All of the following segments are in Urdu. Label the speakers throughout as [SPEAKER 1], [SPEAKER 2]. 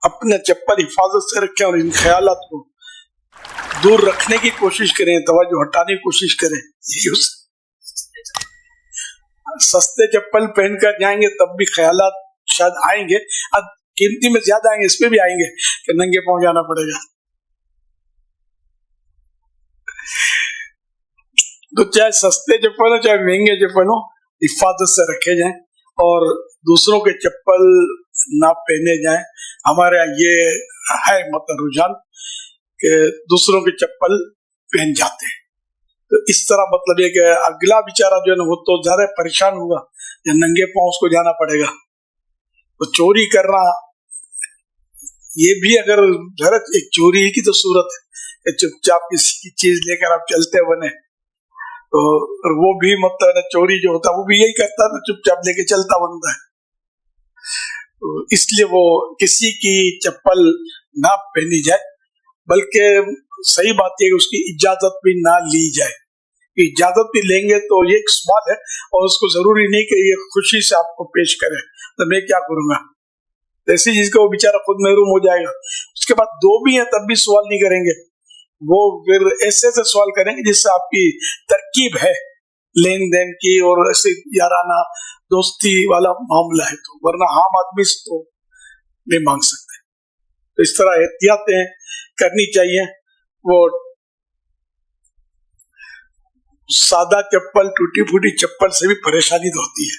[SPEAKER 1] اپنا چپل حفاظت سے رکھیں اور ان خیالات کو دور رکھنے کی کوشش کریں، توجہ ہٹانے کی کوشش کریں. سستے چپل پہن کر جائیں گے تب بھی خیالات شاید آئیں گے، اب قیمتی میں زیادہ آئیں گے، اس پہ بھی آئیں گے کہ ننگے پاؤں جانا پڑے گا. تو چاہے سستے چپل ہو چاہے مہنگے چپل ہو، حفاظت سے رکھے جائیں اور دوسروں کے چپل نہ پہنے جائیں. ہمارے یہاں یہ ہے مطلب رجحان کہ دوسروں کے چپل پہن جاتے ہیں. تو اس طرح مطلب یہ کہ اگلا بیچارہ جو ہے نا وہ تو زیادہ پریشان ہوگا یا ننگے پاؤں اس کو جانا پڑے گا. تو چوری کرنا یہ بھی اگر غلط ایک چوری کی تو صورت ہے کہ چپ چاپ کسی کی چیز لے کر آپ چلتے بنے، تو وہ بھی مطلب چوری جو ہوتا ہے وہ بھی یہی کرتا ہے، چپ چاپ لے کے چلتا بنتا ہے. اس لیے وہ کسی کی چپل نہ پہنی جائے، بلکہ صحیح بات یہ کہ اس کی اجازت بھی نہ لی جائے. اجازت بھی لیں گے تو یہ ایک سوال ہے، اور اس کو ضروری نہیں کہ یہ خوشی سے آپ کو پیش کرے تو میں کیا کروں گا، ایسی چیز کا وہ بیچارہ خود محروم ہو جائے گا. اس کے بعد دو بھی ہیں تب بھی سوال نہیں کریں گے، وہ پھر ایسے سے سوال کریں گے جس سے آپ کی ترکیب ہے لین دین کی اور ایسے یارانہ دوستی والا معاملہ ہے، تو ورنہ عام آدمی سے تو نہیں مانگ سکتے. تو اس طرح احتیاطیں کرنی چاہیے. وہ سادہ چپل ٹوٹی پھوٹی چپل سے بھی پریشانی تو ہوتی ہے.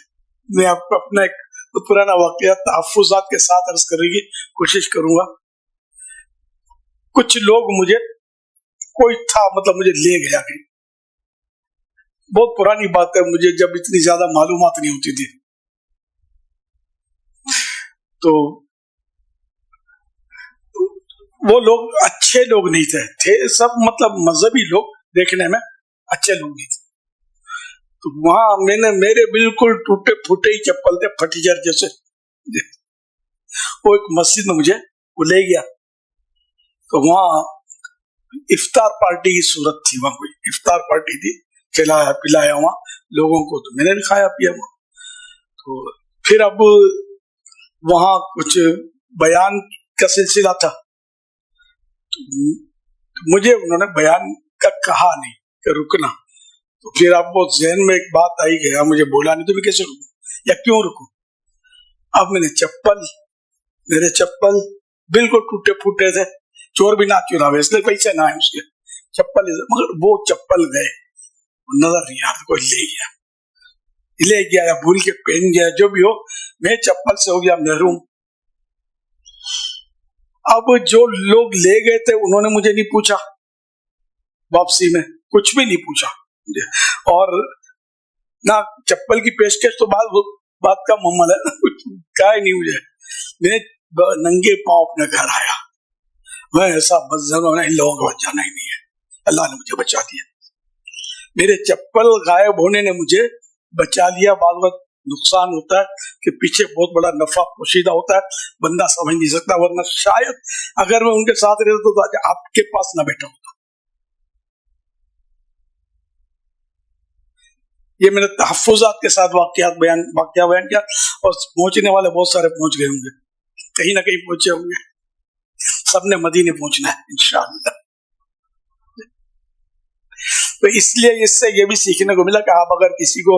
[SPEAKER 1] میں آپ کو اپنا ایک پرانا واقعہ تحفظات کے ساتھ عرض کرنے کی کوشش کروں گا. کچھ لوگ مجھے کوئی تھا مطلب مجھے لے گیا کہ بہت پرانی بات ہے، مجھے جب اتنی زیادہ معلومات نہیں ہوتی تھی، تو وہ لوگ اچھے لوگ نہیں تھے سب مطلب مذہبی لوگ، دیکھنے میں اچھے لوگ نہیں تھے. تو وہاں میں نے میرے بالکل ٹوٹے پھوٹے ہی چپل تھے پھٹیجر جیسے، وہ ایک مسجد میں مجھے وہ لے گیا. تو وہاں افطار پارٹی کی صورت تھی، وہاں کوئی افطار پارٹی تھی، کھلایا پلایا وہاں لوگوں کو، تو میں نے بھی کھایا پیا وہاں. تو پھر اب وہاں کچھ بیان کا سلسلہ تھا، مجھے انہوں نے بیان کا کہا نہیں کہ رکنا. تو پھر اب وہ ذہن میں ایک بات آئی کہ مجھے بولا نہیں تو میں کیسے رکوں یا کیوں رکوں. اب میں نے میرے چپل بالکل ٹوٹے پھوٹے تھے، چور بھی نہ چراوے اس لیے پیسے نہ ہے اس کے چپل، مگر وہ چپل گئے نظر نہیں آتا، کوئی لے گیا یا بھول کے پہن گیا، جو بھی ہو میں چپل سے ہو گیا محروم. اب جو لوگ لے گئے تھے انہوں نے مجھے نہیں پوچھا، واپسی میں کچھ بھی نہیں پوچھا، اور نہ چپل کی پیشکش تو بات کا معاملہ ہے، کچھ کہا ہی نہیں مجھے. میں ننگے پاؤں اپنے گھر آیا، میں ایسا بدظن ان لوگوں کو بچانا ہی نہیں ہے، اللہ نے مجھے بچا دیا. میرے چپل غائب ہونے نے مجھے بچا لیا. بعض وقت نقصان ہوتا ہے کہ پیچھے بہت بڑا نفع پوشیدہ ہوتا ہے، بندہ سمجھ نہیں سکتا، ورنہ شاید اگر میں ان کے ساتھ رہتا تو آپ کے پاس نہ بیٹھا ہوتا. یہ میں نے تحفظات کے ساتھ واقعہ بیان کیا، اور پہنچنے والے بہت سارے پہنچ گئے ہوں گے، کہیں نہ کہیں پہنچے ہوں گے. سب نے مدینے پہنچنا ہے انشاءاللہ. تو اس لیے اس سے یہ بھی سیکھنے کو ملا کہ آپ اگر کسی کو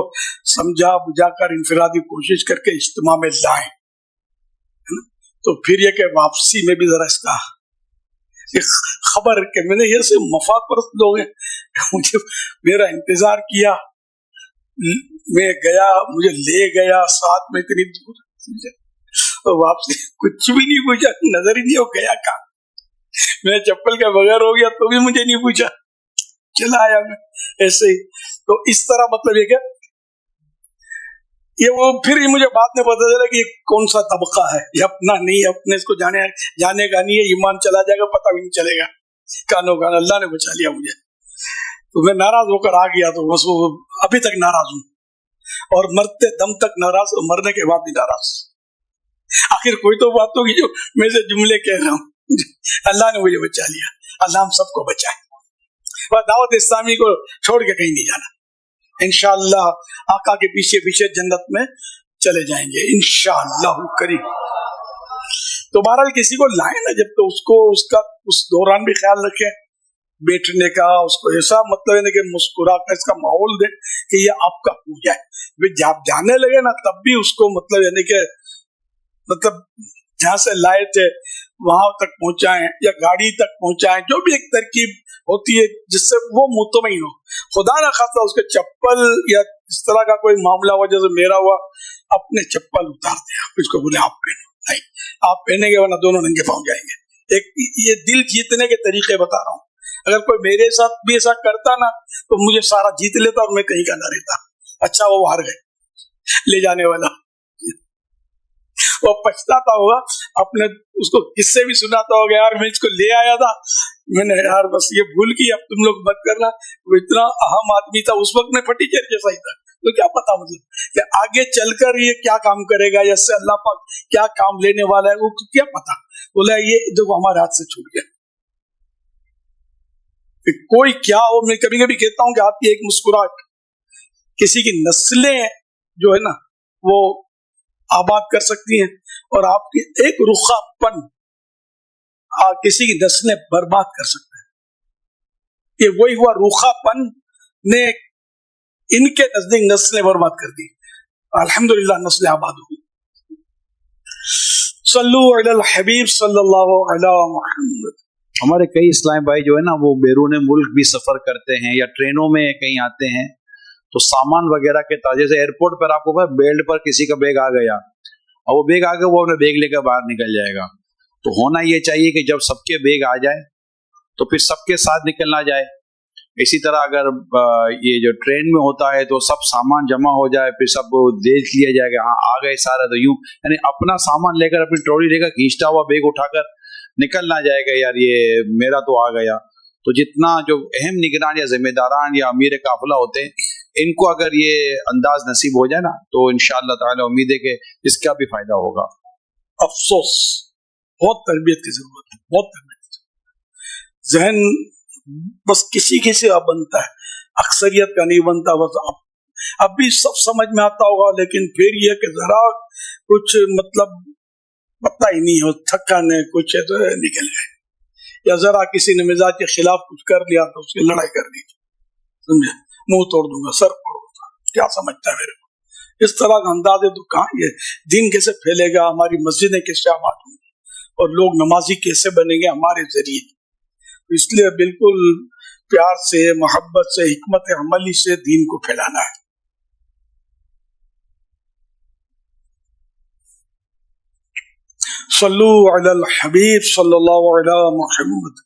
[SPEAKER 1] سمجھا بجھا کر انفرادی کوشش کر کے اجتماع میں لائیں تو پھر یہ کہ واپسی میں بھی ذرا اس کا خبر کہ میں نے یہ سے مفاد پرست لوگ ہیں، مجھے میرا انتظار کیا، میں گیا، مجھے لے گیا ساتھ میں اتنی دور، اور واپسی کچھ بھی نہیں پوچھا، نظر ہی نہیں ہو گیا کہاں، میں چپل کے بغیر ہو گیا تو بھی مجھے نہیں پوچھا، چلا آیا میں ایسے ہی. تو اس طرح مطلب یہ کہ یہ وہ پھر مجھے بعد میں پتا چلا کہ یہ کون سا طبقہ ہے، یہ اپنا نہیں ہے، اپنے اس کو جانے کا نہیں ہے، ایمان چلا جائے گا پتہ بھی نہیں چلے گا. کانوں کان اللہ نے بچا لیا مجھے. تو میں ناراض ہو کر آ گیا، تو بس وہ ابھی تک ناراض ہوں، اور مرتے دم تک ناراض، اور مرنے کے بعد بھی ناراض. آخر کوئی تو بات ہوگی جو میں سے جملے کہہ رہا ہوں. اللہ نے مجھے بچا لیا، اللہ ہم سب کو بچائے. دعوت اسلامی کو چھوڑ کے کہیں نہیں جانا، انشاءاللہ آقا کے پیچھے پیچھے جنت میں چلے جائیں گے انشاءاللہ کریم. تو بہرحال کسی کو لائیں نا جب تو اس کو اس کا اس دوران بھی خیال رکھیں بیٹھنے کا, اس کو ایسا مطلب ہے کہ مسکرا کر اس کا ماحول دے کہ یہ آپ کا ہو جائے. جب جانے لگے نا تب بھی اس کو مطلب یعنی کہ مطلب جہاں سے لائے تھے وہاں تک پہنچائیں یا گاڑی تک پہنچائیں, جو بھی ایک ترکیب ہوتی ہے جس سے وہ مطمئن ہو. خدا نہ خاصا اس کے چپل یا اس طرح کا کوئی معاملہ ہوا جیسے میرا ہوا, اپنے چپل اتار دیں, آپ اس کو بولے آپ پہنو, نہیں آپ پہنیں گے ورنہ دونوں ننگے پاؤں جائیں گے. ایک یہ دل جیتنے کے طریقے بتا رہا ہوں. اگر کوئی میرے ساتھ بھی ایسا کرتا نا تو مجھے سارا جیت لیتا اور میں کہیں کا نہ رہتا. اچھا وہ ہار گئے, لے جانے والا وہ پچھتاتا ہوگا, اپنے اس کو کس سے بھی سناتا ہوگا یار میں اس کو لے آیا تھا, میں نے یار بس یہ بھول کی, اب تم لوگ مت کرنا. وہ اتنا اہم آدمی تھا اس وقت میں, پھٹی چیر جیسا ہی تھا, تو کیا پتا مجھے کہ آگے چل کر یہ کیا کام کرے گا یا اس سے اللہ پاک کیا کام لینے والا ہے, وہ کیا پتا. بولا یہ دیکھو ہمارے ہاتھ سے چھوٹ گیا. کوئی کیا ہو, میں کبھی کبھی کہتا ہوں کہ آپ کی ایک مسکراہٹ کسی کی نسلیں جو ہے نا وہ آباد کر سکتی ہیں, اور آپ کی ایک رخا پن کسی کی نسلیں برباد کر سکتے ہیں. یہ وہی ہوا, رخا پن نے ان کے نزدیک نسلیں برباد کر دی. الحمدللہ نسلیں آباد ہوئی. صلو علی الحبیب صلی اللہ علی محمد.
[SPEAKER 2] ہمارے کئی اسلامی بھائی جو ہے نا وہ بیرون ملک بھی سفر کرتے ہیں یا ٹرینوں میں کہیں آتے ہیں, تو سامان وغیرہ کے جیسے ایئرپورٹ پر آپ کو پتا بیلٹ پر کسی کا بیگ آ گیا, اور وہ بیگ آ گیا, وہ اپنے بیگ لے کر باہر نکل جائے گا. تو ہونا یہ چاہیے کہ جب سب کے بیگ آ جائے تو پھر سب کے ساتھ نکلنا جائے. اسی طرح اگر یہ جو ٹرین میں ہوتا ہے تو سب سامان جمع ہو جائے, پھر سب دیکھ لیا جائے کہ ہاں آ گئے سارا, تو یوں یعنی اپنا سامان لے کر اپنی ٹرالی لے کر کھینچتا ہوا بیگ اٹھا کر نکلنا جائے گا یار یہ میرا تو آ گیا. تو جتنا جو اہم نگران یا ذمہ داران یا امیر قافلہ ہوتے ہیں, ان کو اگر یہ انداز نصیب ہو جائے نا تو انشاءاللہ تعالی امید ہے کہ اس کا بھی فائدہ ہوگا.
[SPEAKER 1] افسوس, بہت تربیت کی ضرورت ہے, بہت تربیت. ذہن بس کسی کسی کا بنتا ہے, اکثریت کا نہیں بنتا. بس اب بھی سب سمجھ میں آتا ہوگا, لیکن پھر یہ کہ ذرا کچھ مطلب پتہ ہی نہیں ہو, تھکن ہے کچھ ہے تو نکل گئے, یا ذرا کسی نے مزاج کے خلاف کچھ کر لیا تو اس کی لڑائی کر دی, سمجھے, منہ توڑ دوں گا, سر پھوڑ دوں گا, کیا سمجھتا ہے میرے کو. اس طرح کا انداز ہے تو کہاں یہ دین کیسے پھیلے گا, ہماری مسجدیں کیسے آباد ہوں گی, اور لوگ نمازی کیسے بنیں گے ہمارے ذریعے. اس لیے بالکل پیار سے, محبت سے, حکمت عملی سے دین کو پھیلانا ہے. صلو علی الحبیب صلی اللہ علی محمد.